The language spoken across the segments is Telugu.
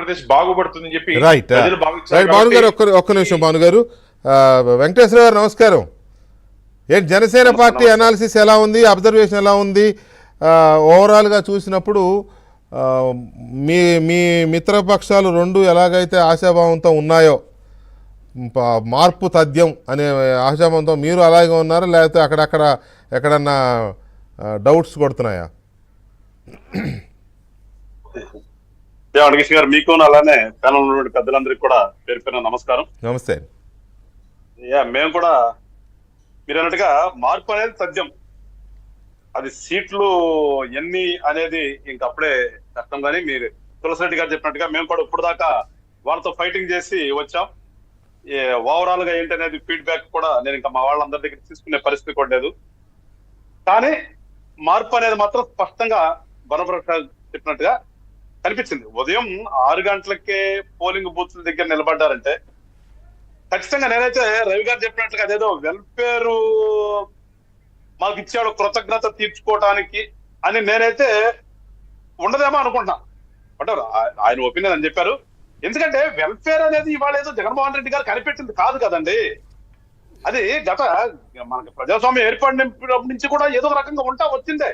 ఆంధ్రప్రదేశ్ బాగుపడుతుందని చెప్పి రైట్ ప్రజలు భావించారు. భాను గారు ఒక్క నిమిషం భాను గారు. వెంకటేశ్వర గారు నమస్కారం. ఏంటి జనసేన పార్టీ అనాలిసిస్ ఎలా ఉంది, అబ్జర్వేషన్ ఎలా ఉంది? ఓవరాల్గా చూసినప్పుడు మీ మీ మిత్రపక్షాలు రెండు ఎలాగైతే ఆశాభావంతో ఉన్నాయో, మార్పు తథ్యం అనే ఆశాభావంతో మీరు అలాగే ఉన్నారా, లేకపోతే అక్కడక్కడ ఎక్కడన్నా డౌట్స్ కొడుతున్నాయా? వెంకటేష్ గారు, మీకు అలానే ప్యానల్ ఉన్నటువంటి పెద్దలందరికీ కూడా పేరు పేరున నమస్కారం. నమస్తే. మేము కూడా మీరు అన్నట్టుగా మార్పు అనేది తథ్యం. అది సీట్లు ఎన్ని అనేది ఇంకప్పుడే కష్టం. కానీ మీరు తులసిరెడ్డి గారు చెప్పినట్టుగా మేము కూడా ఇప్పుడు దాకా వాళ్ళతో ఫైటింగ్ చేసి వచ్చాం. ఓవరాల్ గా ఏంటి అనేది ఫీడ్బ్యాక్ కూడా నేను ఇంకా మా వాళ్ళందరి దగ్గర తీసుకునే పరిస్థితి కూడా లేదు. కానీ మార్పు అనేది మాత్రం స్పష్టంగా బనప్రసాద్ చెప్పినట్టుగా కనిపించింది. ఉదయం 6 గంటలకే పోలింగ్ బూత్ల దగ్గర నిలబడ్డారంటే ఖచ్చితంగా నేనైతే రవి గారు చెప్పినట్లుగా అదేదో వెల్ఫేర్ మాకు ఇచ్చాడు కృతజ్ఞత తీర్చుకోవడానికి అని నేనైతే ఉండదేమో అనుకుంటున్నా. అంటే ఆయన ఒపీనియన్ అని చెప్పారు. ఎందుకంటే వెల్ఫేర్ అనేది ఇవాళ ఏదో జగన్మోహన్ రెడ్డి గారు కనిపెట్టింది కాదు కదండి. అది గత మనకి ప్రజాస్వామ్యం ఏర్పడినప్పటి నుంచి కూడా ఏదో ఒక రకంగా ఉంటా వచ్చిందే.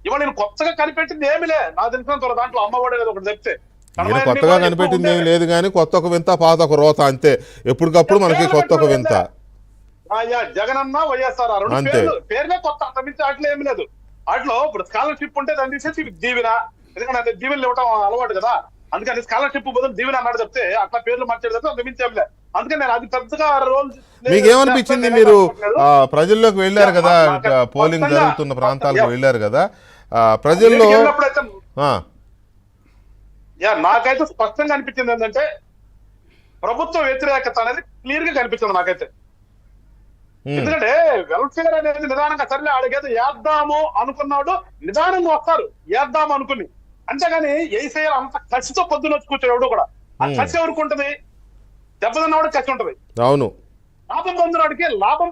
ఇవాళ నేను కొత్తగా కనిపెట్టింది ఏమిలే. నాకు తెలిసిన దాంట్లో అమ్మఒడి అనేది ఒకటి చెప్తే కొత్తగా కనిపెట్టింది ఏమి లేదు, కానీ కొత్త ఒక వింత పాత ఒక రోత అంతే. ఎప్పటికప్పుడు మనకి కొత్త ఒక వింత. జగనన్న వైఎస్ఆర్ రెండు పేర్లే కొత్త, అంతమించి అట్లా ఏమి లేదు. అట్లో ఇప్పుడు స్కాలర్షిప్ ఉంటే దాన్ని తీసేసి దీవెన, ఎందుకంటే దీవెనలు ఇవ్వటం అలవాటు కదా, అందుకని స్కాలర్షిప్ బదులు దీవెన అన్నాడు చెప్తే అట్లా పేర్లు మార్చేది తప్ప అంతమించి ఏమి లేదు. అందుకని నేను అది పెద్దగా రోల్. మీకేమనిపించింది? మీరు ప్రజల్లోకి వెళ్ళారు కదా, పోలింగ్ జరుగుతున్న ప్రాంతాలకు వెళ్ళారు కదా, ప్రజల్లో నాకైతే స్పష్టంగా అనిపించింది ఏంటంటే ప్రభుత్వ వ్యతిరేకత అనేది క్లియర్ గా కనిపించింది నాకైతే. ఎందుకంటే వెల్ఫేర్ అనేది నిదానంగా సర్లే ఆడికేదో వేద్దాము అనుకున్నాడు, నిదానంగా వస్తారు వేద్దాము అనుకుని. అంతేగాని ఏసీఆర్ అంత కసితో పొద్దున వచ్చి కూర్చోడు కూడా. ఆ కసి ఎవరికి ఉంటుంది? దెబ్బతిన్నవాడు కసి ఉంటది. అవును. లాభం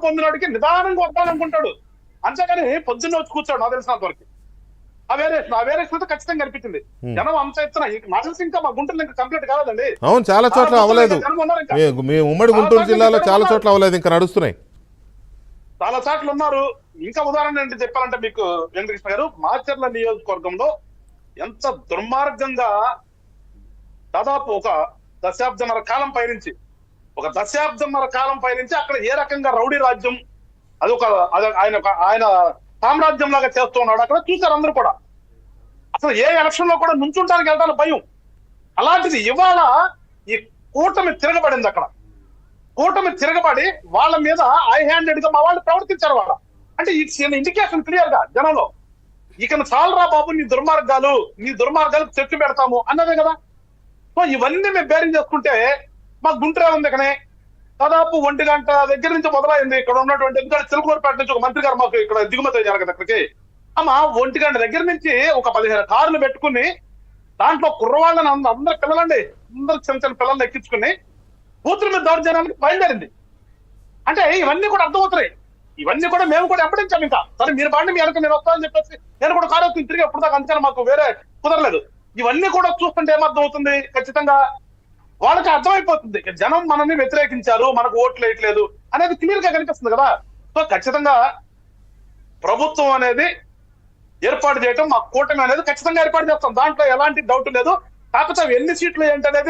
పొందినాడికి నిదానంగా వద్దామనుకుంటాడు. అంతేగాని పొద్దున్న వచ్చి కూర్చోడు. నాకు తెలిసినంత వరకు ఆ వేరేషన్ ఖచ్చితంగా కనిపించింది. జనం అంత ఎత్తున నాకు తెలిసి ఇంకా మా గుంటూరు ఇంకా కంప్లీట్ కాలేదండి. అవును, చాలా చోట్ల అవ్వలేదు. మీ ఉమ్మడి గుంటూరు జిల్లాలో చాలా చోట్ల అవ్వలేదు, ఇంకా నడుస్తున్నాయి. చాలా చోట్ల ఉన్నారు. ఇంకా ఉదాహరణ ఏంటి చెప్పాలంటే మీకు వెంకటకృష్ణ గారు, మాచర్ల నియోజకవర్గంలో ఎంత దుర్మార్గంగా దాదాపు ఒక దశాబ్దన్నర కాలం పైనుంచి అక్కడ ఏ రకంగా రౌడీ రాజ్యం అది ఒక ఆయన సామ్రాజ్యం లాగా చేస్తూ ఉన్నాడు. అక్కడ చూశారు అందరూ కూడా. అసలు ఏ ఎలక్షన్ లో కూడా నుంచుంటానికి వెళ్ళడానికి భయం. అలాంటిది ఇవాళ ఈ కూటమి తిరగబడింది. అక్కడ కూటమి తిరగబడి వాళ్ళ మీద ఐ హ్యాండెడ్ గా మా వాళ్ళు ప్రవర్తించారు. వాళ్ళ అంటే ఈ ఇండికేషన్ క్లియర్ గా జనంలో, ఇక చాలరా బాబు నీ దుర్మార్గాలకు చెట్టు పెడతాము అన్నదే కదా. సో ఇవన్నీ మేము బేరింగ్ చేసుకుంటే మాకు గుంటూరే ఉంది. కానీ దాదాపు 1 గంట దగ్గర నుంచి మొదలైంది ఇక్కడ ఉన్నటువంటి. ఎందుకంటే చిలకూరుపేట నుంచి ఒక మంత్రి గారు మాకు ఇక్కడ దిగుమతి అయ్యారు కదా ఇక్కడికి. 1 గంట దగ్గర నుంచి ఒక 15 కార్లు పెట్టుకుని దాంట్లో కుర్రవాళ్ళని అందరు పిల్లలండి, అందరు చిన్న చిన్న పిల్లల్ని ఎక్కించుకుని బూతుల మీద దౌర్జన్యానికి బయలుదేరింది. అంటే ఇవన్నీ కూడా అర్థమవుతున్నాయి. ఇవన్నీ కూడా మేము కూడా ఎప్పటించాం. ఇంకా సరే మీరు బాండి, మీ వెనక నేను వస్తానని చెప్పేసి నేను కూడా కారు వస్తుంది తిరిగి ఎప్పుడు దాకా. అందుకని మాకు వేరే కుదరలేదు. ఇవన్నీ కూడా చూస్తుంటే ఏమర్థం అవుతుంది? ఖచ్చితంగా వాళ్ళకి అర్థమైపోతుంది జనం మనల్ని వ్యతిరేకించారు, మనకు ఓట్లు వేయట్లేదు అనేది క్లియర్ గా కనిపిస్తుంది కదా. సో ఖచ్చితంగా ప్రభుత్వం అనేది ఏర్పాటు చేయటం, మా కూటమి అనేది ఖచ్చితంగా ఏర్పాటు చేస్తాం. దాంట్లో ఎలాంటి డౌట్ లేదు. కాకపోతే ఎన్ని సీట్లు ఏంటనేది